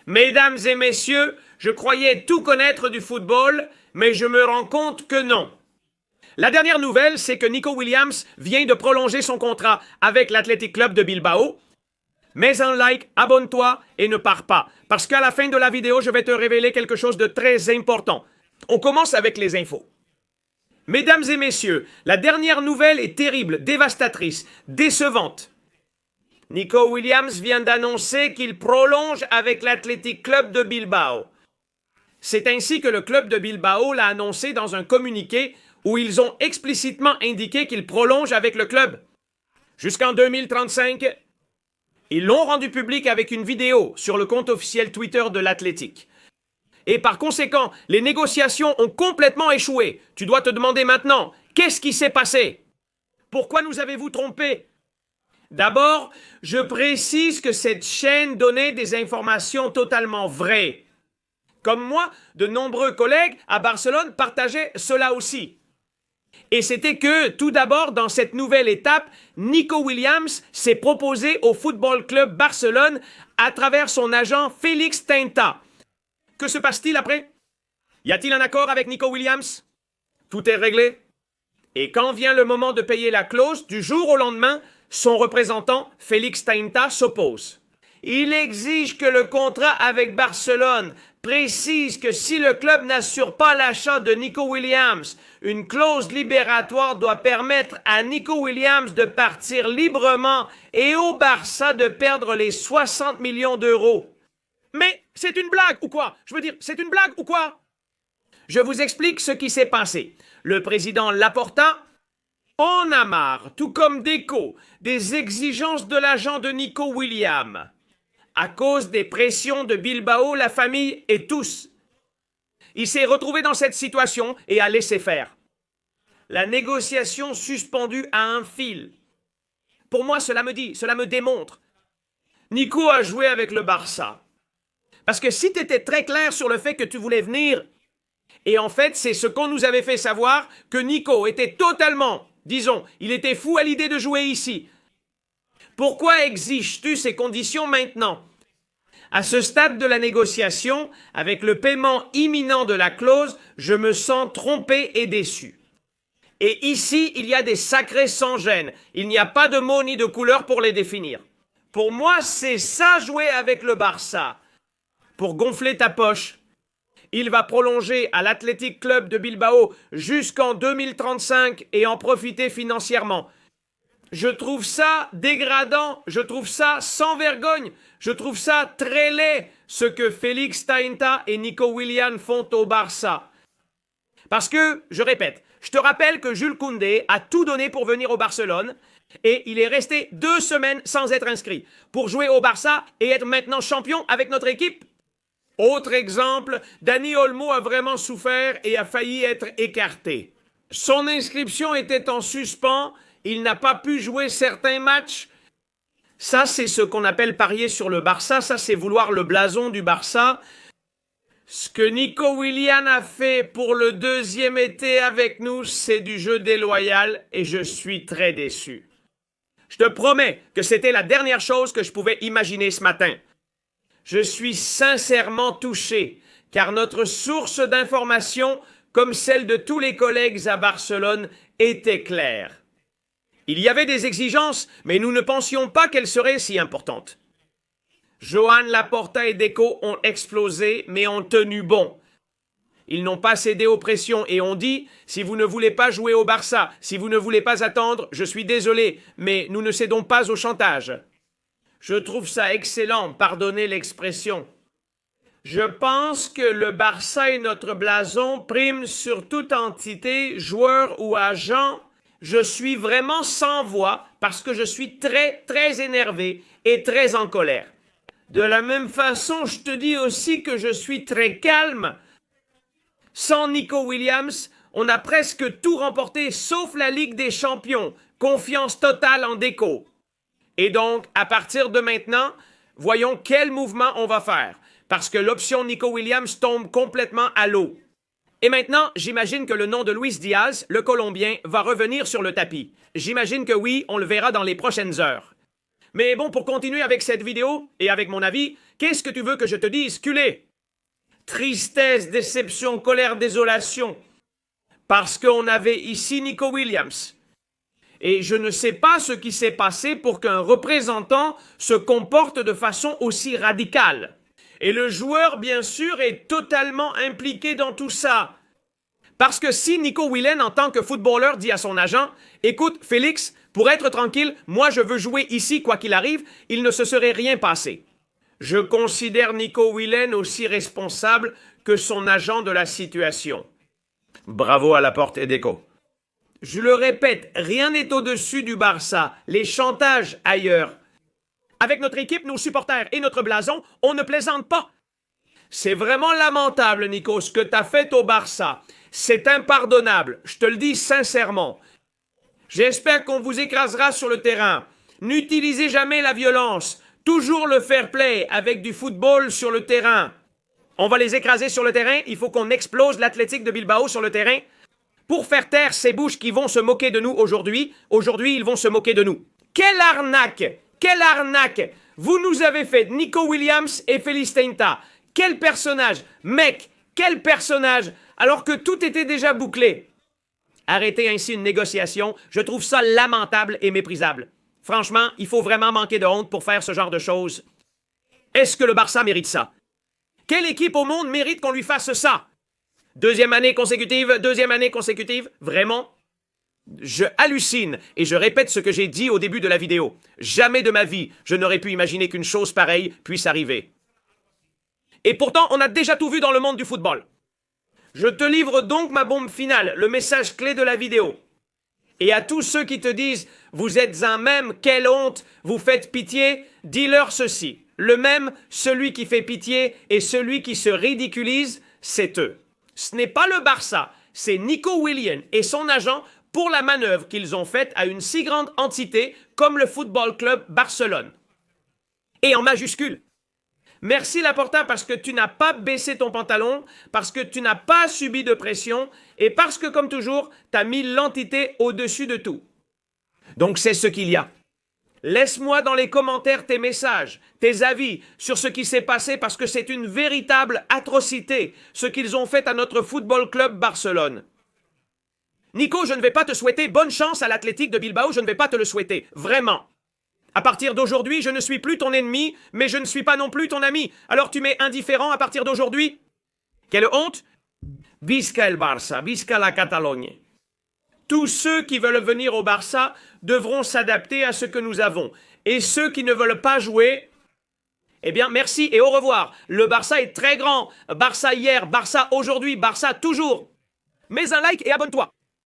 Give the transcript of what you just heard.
Mesdames et messieurs, je croyais tout connaître du football, mais je me rends compte que non. La dernière nouvelle, c'est que Nico Williams vient de prolonger son contrat avec l'Athletic Club de Bilbao. Mets un like, abonne-toi et ne pars pas, parce qu'à la fin de la vidéo, je vais te révéler quelque chose de très important. On commence avec les infos. Mesdames et messieurs, la dernière nouvelle est terrible, dévastatrice, décevante. Nico Williams vient d'annoncer qu'il prolonge avec l'Athletic Club de Bilbao. C'est ainsi que le club de Bilbao l'a annoncé dans un communiqué où ils ont explicitement indiqué qu'il prolonge avec le club. Jusqu'en 2035, ils l'ont rendu public avec une vidéo sur le compte officiel Twitter de l'Athletic. Et par conséquent, les négociations ont complètement échoué. Tu dois te demander maintenant, qu'est-ce qui s'est passé? Pourquoi nous avez-vous trompés? D'abord, je précise que cette chaîne donnait des informations totalement vraies. Comme moi, de nombreux collègues à Barcelone partageaient cela aussi. Et c'était que, tout d'abord, dans cette nouvelle étape, Nico Williams s'est proposé au Football Club Barcelone à travers son agent Félix Teinta. Que se passe-t-il après? Y a-t-il un accord avec Nico Williams? Tout est réglé. Et quand vient le moment de payer la clause, du jour au lendemain, son représentant, Félix Teinta, s'oppose. Il exige que le contrat avec Barcelone précise que si le club n'assure pas l'achat de Nico Williams, une clause libératoire doit permettre à Nico Williams de partir librement et au Barça de perdre les 60 millions d'euros. Mais c'est une blague ou quoi? Je veux dire, c'est une blague ou quoi? Je vous explique ce qui s'est passé. Le président Laporta en a marre, tout comme Deco, des exigences de l'agent de Nico Williams. À cause des pressions de Bilbao, la famille et tous. Il s'est retrouvé dans cette situation et a laissé faire. La négociation suspendue à un fil. Pour moi, cela me démontre. Nico a joué avec le Barça. Parce que si tu étais très clair sur le fait que tu voulais venir, et en fait, c'est ce qu'on nous avait fait savoir, que Nico était totalement, disons, il était fou à l'idée de jouer ici. Pourquoi exiges-tu ces conditions maintenant? À ce stade de la négociation, avec le paiement imminent de la clause, je me sens trompé et déçu. Et ici, il y a des sacrés sans gêne. Il n'y a pas de mots ni de couleurs pour les définir. Pour moi, c'est ça jouer avec le Barça. Pour gonfler ta poche. Il va prolonger à l'Athletic Club de Bilbao jusqu'en 2035 et en profiter financièrement. Je trouve ça dégradant, je trouve ça sans vergogne, je trouve ça très laid, ce que Félix Teinta et Nico Williams font au Barça. Parce que, je répète, je te rappelle que Jules Koundé a tout donné pour venir au Barcelone et il est resté 2 semaines sans être inscrit pour jouer au Barça et être maintenant champion avec notre équipe. Autre exemple, Dani Olmo a vraiment souffert et a failli être écarté. Son inscription était en suspens. Il n'a pas pu jouer certains matchs. Ça, c'est ce qu'on appelle parier sur le Barça. Ça, c'est vouloir le blason du Barça. Ce que Nico Williams a fait pour le 2e été avec nous, c'est du jeu déloyal et je suis très déçu. Je te promets que c'était la dernière chose que je pouvais imaginer ce matin. Je suis sincèrement touché, car notre source d'information, comme celle de tous les collègues à Barcelone, était claire. Il y avait des exigences, mais nous ne pensions pas qu'elles seraient si importantes. Joan Laporta et Deco ont explosé, mais ont tenu bon. Ils n'ont pas cédé aux pressions et ont dit « Si vous ne voulez pas jouer au Barça, si vous ne voulez pas attendre, je suis désolé, mais nous ne cédons pas au chantage. » Je trouve ça excellent, pardonnez l'expression. Je pense que le Barça et notre blason priment sur toute entité, joueur ou agent. Je suis vraiment sans voix parce que je suis très, très énervé et très en colère. De la même façon, je te dis aussi que je suis très calme. Sans Nico Williams, on a presque tout remporté sauf la Ligue des Champions. Confiance totale en Deco. Et donc, à partir de maintenant, voyons quel mouvement on va faire. Parce que l'option Nico Williams tombe complètement à l'eau. Et maintenant, j'imagine que le nom de Luis Diaz, le Colombien, va revenir sur le tapis. J'imagine que oui, on le verra dans les prochaines heures. Mais bon, pour continuer avec cette vidéo et avec mon avis, Qu'est-ce que tu veux que je te dise, culé? Tristesse, déception, colère, désolation. Parce qu'on avait ici Nico Williams. Et je ne sais pas ce qui s'est passé pour qu'un représentant se comporte de façon aussi radicale. Et le joueur, bien sûr, est totalement impliqué dans tout ça. Parce que si Nico Williams, en tant que footballeur, dit à son agent, « Écoute, Félix, pour être tranquille, moi je veux jouer ici quoi qu'il arrive », il ne se serait rien passé. Je considère Nico Williams aussi responsable que son agent de la situation. Bravo à Laporte et Deco. Je le répète, rien n'est au-dessus du Barça. Les chantages ailleurs. Avec notre équipe, nos supporters et notre blason, on ne plaisante pas. C'est vraiment lamentable, Nico, ce que tu as fait au Barça. C'est impardonnable, je te le dis sincèrement. J'espère qu'on vous écrasera sur le terrain. N'utilisez jamais la violence. Toujours le fair play avec du football sur le terrain. On va les écraser sur le terrain. Il faut qu'on explose l'Athletic de Bilbao sur le terrain pour faire taire ces bouches qui vont se moquer de nous aujourd'hui. Aujourd'hui, ils vont se moquer de nous. Quelle arnaque! Quelle arnaque! Vous nous avez fait Nico Williams et Félix Teinta. Quel personnage! Mec, quel personnage! Alors que tout était déjà bouclé. Arrêtez ainsi une négociation. Je trouve ça lamentable et méprisable. Franchement, il faut vraiment manquer de honte pour faire ce genre de choses. Est-ce que le Barça mérite ça? Quelle équipe au monde mérite qu'on lui fasse ça? Deuxième année consécutive, vraiment? Je hallucine et je répète ce que j'ai dit au début de la vidéo. Jamais de ma vie, je n'aurais pu imaginer qu'une chose pareille puisse arriver. Et pourtant, on a déjà tout vu dans le monde du football. Je te livre donc ma bombe finale, le message clé de la vidéo. Et à tous ceux qui te disent « Vous êtes un mème, quelle honte, vous faites pitié », dis-leur ceci. Le mème, celui qui fait pitié et celui qui se ridiculise, c'est eux. Ce n'est pas le Barça, c'est Nico Williams et son agent pour la manœuvre qu'ils ont faite à une si grande entité comme le Football Club Barcelone. Et en majuscule. Merci Laporta parce que tu n'as pas baissé ton pantalon, parce que tu n'as pas subi de pression et parce que, comme toujours, tu as mis l'entité au-dessus de tout. Donc c'est ce qu'il y a. Laisse-moi dans les commentaires tes messages, tes avis sur ce qui s'est passé parce que c'est une véritable atrocité, ce qu'ils ont fait à notre Football Club Barcelone. Nico, je ne vais pas te souhaiter bonne chance à l'Athletic de Bilbao, je ne vais pas te le souhaiter, vraiment. À partir d'aujourd'hui, je ne suis plus ton ennemi, mais je ne suis pas non plus ton ami. Alors tu m'es indifférent à partir d'aujourd'hui? Quelle honte! Visca el Barça, visca la Catalogne. Tous ceux qui veulent venir au Barça devront s'adapter à ce que nous avons. Et ceux qui ne veulent pas jouer, eh bien merci et au revoir. Le Barça est très grand. Barça hier, Barça aujourd'hui, Barça toujours. Mets un like et abonne-toi.